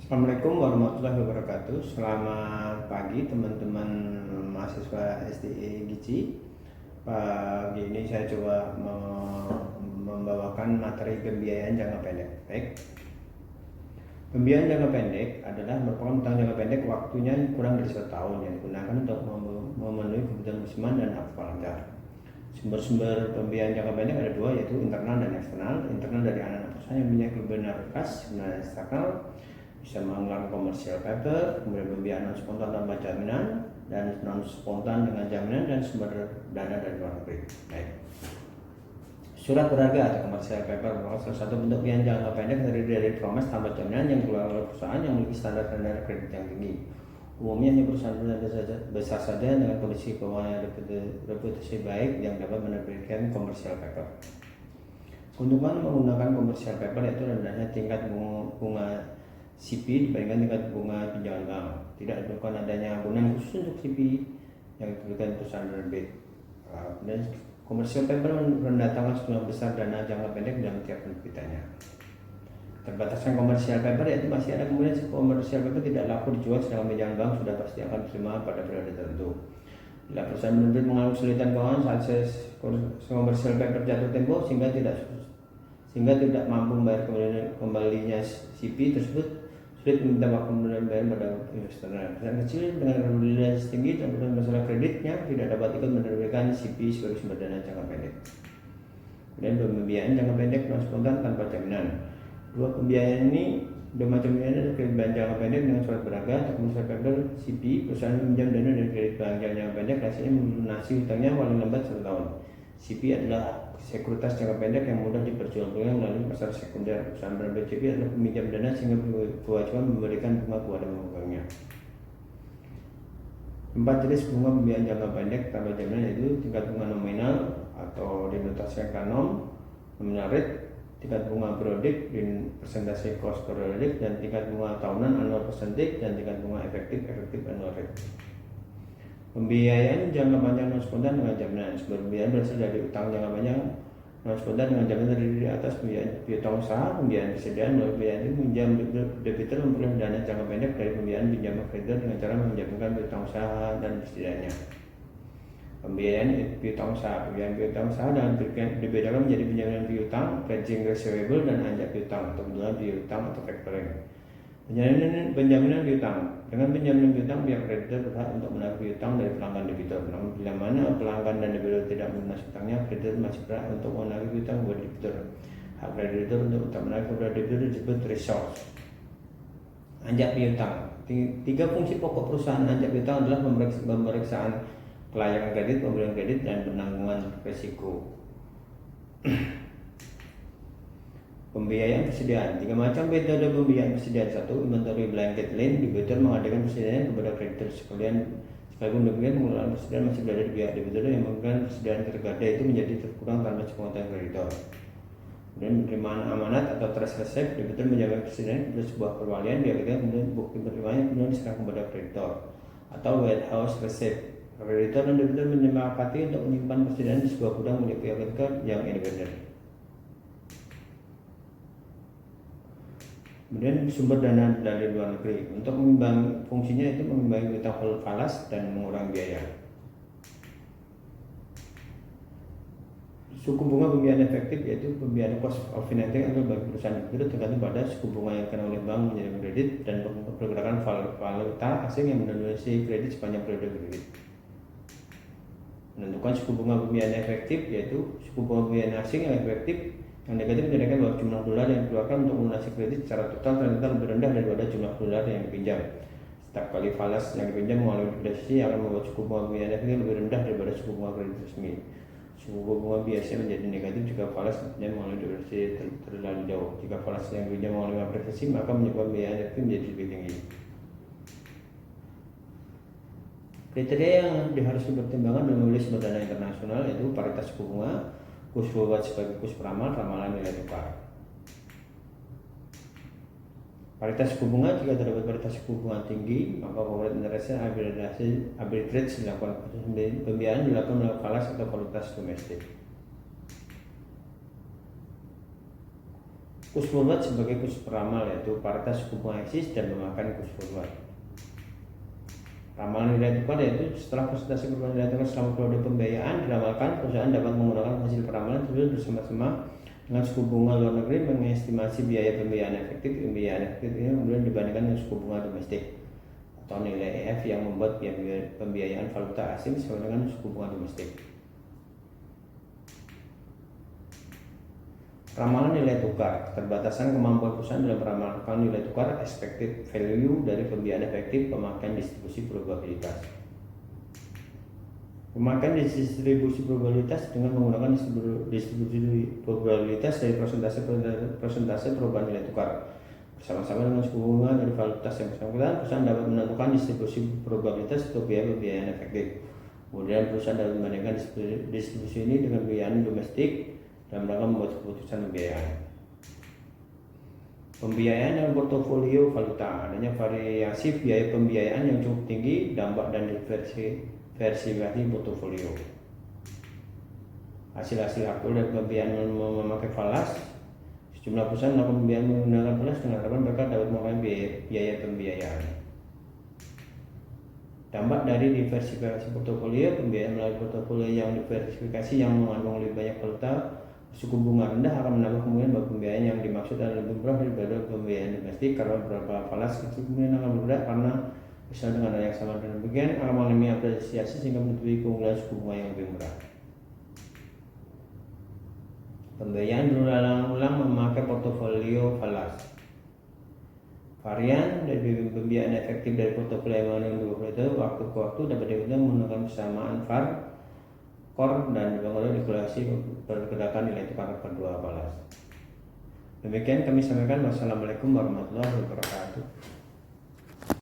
Assalamualaikum warahmatullahi wabarakatuh. Selamat pagi teman-teman mahasiswa SDE Gizi. Pagi ini saya coba membawakan materi pembiayaan jangka pendek. Baik. Pembiayaan jangka pendek adalah merupakan utang jangka pendek waktunya kurang dari 1 tahun yang digunakan untuk memenuhi kebutuhan musiman dan aktual. Sumber-sumber pembiayaan jangka pendek ada dua, yaitu internal dan eksternal. Internal dari anak-anak perusahaan yang punya kelebihan kas, dan eksternal bisa mengeluarkan komersial paper, kemudian pembiayaan non spontan tanpa jaminan, dan non spontan dengan jaminan, dan sumber dana dari luar negeri. Baik. Surat berharga atau komersial paper merupakan salah satu bentuk pembiayaan jangka pendek dari promes tanpa jaminan yang keluar oleh perusahaan yang memiliki standar kredit yang tinggi. Umumnya hanya perusahaan besar saja dengan kondisi keuangan yang reputasi baik yang dapat menerbitkan komersial paper. Keuntungan menggunakan komersial paper yaitu rendahnya tingkat bunga CP dibandingkan tingkat bunga pinjaman bank. Tidak diperlukan adanya ampunan khusus untuk CP yang diberikan perusahaan terbit. Dan komersial paper mendatangkan sejumlah besar dana jangka pendek dalam tiap penerbitannya. Terbatasnya komersial paper yaitu masih ada kemudian komersial paper tidak laku dijual, sedangkan pinjaman bank sudah pasti akan diterima pada periode tertentu. Bila perusahaan penerbit mengalami kesulitan keuangan saat komersial paper jatuh tempo sehingga tidak mampu membayar kembalinya CP tersebut, sulit meminta waktu pembayaran pada investor. Perusahaan kecil dengan kredibilitas tinggi dan masalah kreditnya tidak dapat ikut menerbitkan CP sebagai sumber dana jangka pendek. Kemudian pembiayaan jangka pendek non spontan tanpa jaminan. Dua pembiayaan ini, dua macam pembiayaan ada kredit bank jangka pendek dengan surat berharga atau komersial paper CP. Perusahaan meminjam dana dari kredit bank jangka pendek hasilnya melunasi hutangnya paling lambat 1 tahun. CP adalah sekuritas jangka pendek yang mudah diperjualbelikan melalui pasar sekunder. Perusahaan penerbit CP adalah peminjam dana sehingga kewajiban memberikan bunga kepada pemegangnya. 4 jenis bunga pembiayaan jangka pendek tanpa jaminan yaitu tingkat bunga nominal atau dinotasikan kanom, nominal rate, tingkat bunga periodik, persentase cost periodik, dan tingkat bunga tahunan annual percentage, dan tingkat bunga efektif annual rate. Pembiayaan jangka panjang non spontan dengan jaminan. Sumber pembiayaan berasal dari utang jangka panjang non spontan dengan jaminan terdiri di atas pembiayaan piutang usaha, pembiayaan persediaan. Melalui pembiayaan ini pinjam debitur memperoleh dana jangka pendek dari pembiayaan pinjaman kreditor dengan cara menjaminkan piutang usaha dan persediaannya. Pembiayaan piutang usaha. Pembiayaan piutang usaha dan dibedakan menjadi penjaminan piutang, pledging receivable, dan anjak piutang atau penjualan piutang atau factoring. Penjaminan piutang. Dengan penjaminan piutang, pihak kreditor berhak untuk menarik piutang dari pelanggan debitur. Namun bila mana pelanggan dan debitur tidak melunasi utangnya, kreditor masih berhak untuk menarik piutang kepada debitur. Hak kreditor untuk menarik kepada debitur disebut resource. Anjak piutang. 3 fungsi pokok perusahaan anjak piutang adalah pemeriksaan kelayakan kredit, pemberian kredit, dan penanggungan risiko. Pembiayaan persediaan. 3 macam metode pembiayaan persediaan. 1. Inventory blanket loan. Debitur mengadakan persediaan kepada kreditor sekalipun demikian pengelolaan persediaan masih berada di pihak debitur yang menginginkan persediaan tergada itu menjadi terkurang tanpa sepengetahuan kreditor. Kemudian penerimaan amanat atau trust receipt. Debitur menjamin persediaan kepada sebuah perwalian, pihak ketiga kemudian bukti penerimanya kemudian diserahkan kepada kreditor. Atau warehouse receipt. Kreditor dan debitur menyepakati untuk menyimpan persediaan di sebuah gudang milik pihak ketiga yang independen. Kemudian sumber dana dari luar negeri untuk mengimbangi fungsinya itu mengimbangi utang falas dan mengurangi biaya. Suku bunga pembiayaan efektif yaitu pembiayaan cost of financing atau bagi perusahaan itu tergantung pada suku bunga yang dikenakan oleh bank menjadi kredit dan pergerakan valuta asing yang mendominasi kredit sepanjang periode kredit. Menentukan suku bunga pembiayaan efektif yaitu suku bunga pembiayaan asing yang efektif yang negatif menjadikan bahwa jumlah dolar yang dikeluarkan untuk melunasi kredit secara total ternyata lebih rendah daripada jumlah dolar yang dipinjam. Setiap kali falas yang dipinjam melalui depresiasi akan membuat suku bunga pembiayaan efektif lebih rendah daripada suku bunga kredit resmi. Suku bunga biasanya menjadi negatif jika falas dipinjam melalui depresiasi terlalu jauh. Jika falas yang dipinjam melalui depresiasi maka menyebabkan biaya efektif menjadi lebih tinggi. Kriteria yang harus dipertimbangkan dalam memilih sumber dana internasional yaitu paritas suku bunga, kurs forward sebagai kurs peramal, ramalan nilai tukar. Paritas suku bunga. Jika terdapat paritas suku bunga tinggi, maka corporate interest arbitrage dilakukan. Pembiayaan dilakukan melalui falas atau valutas domestik. Kurs forward sebagai kurs peramal, yaitu paritas suku bunga eksis dan memakan kurs forward. Ramalan nilai tukar yaitu setelah presentasi perubahan nilai tukar selama periode pembiayaan diramalkan, perusahaan dapat menggunakan hasil peramalan tersebut bersama-sama dengan suku bunga luar negeri mengestimasi biaya pembiayaan efektif. Pembiayaan efektif ini kemudian dibandingkan dengan suku bunga domestik atau nilai EF yang membuat pembiayaan valuta asing sesuai dengan suku bunga domestik. Ramalan nilai tukar, keterbatasan kemampuan perusahaan dalam meramalkan nilai tukar, expected value dari pembiayaan efektif, pemakaian distribusi probabilitas. Pemakaian distribusi probabilitas dengan menggunakan distribusi probabilitas dari persentase perubahan nilai tukar. Bersama-sama dengan suku bunga dari valuta yang bersangkutan, perusahaan dapat menentukan distribusi probabilitas untuk biaya pembiayaan efektif. Kemudian perusahaan dapat membandingkan distribusi ini dengan pembiayaan domestik dalam rangka membuat keputusan pembiayaan. Pembiayaan dalam portofolio valuta, adanya variasi biaya pembiayaan yang cukup tinggi, dampak dan diversifikasi portofolio. Hasil-hasil aktual dari pembiayaan memakai falas, sejumlah perusahaan melakukan pembiayaan menggunakan falas dengan harapan mereka dapat mengurangi biaya pembiayaan. Dampak dari diversifikasi portofolio, pembiayaan melalui portofolio yang diversifikasi yang mengandung lebih banyak valuta suku bunga rendah akan menambah kemungkinan bahwa pembiayaan yang dimaksud adalah lebih murah daripada pembiayaan domestik, karena beberapa falas kecil kemudian akan bergerak karena bisa dengan dana yang sama, dan demikian akan mengalami apresiasi sehingga menutupi keunggulan suku bunga yang lebih murah. Pembiayaan berulang-ulang memakai portofolio falas. Varian dari pembiayaan efektif dari portofolio yang mengandung dua itu waktu ke waktu dapat digunakan menggunakan persamaan VAR, core, dan dibangun regulasi pergerakan nilai tukar kedua falas. Demikian kami sampaikan. Wassalamualaikum warahmatullahi wabarakatuh.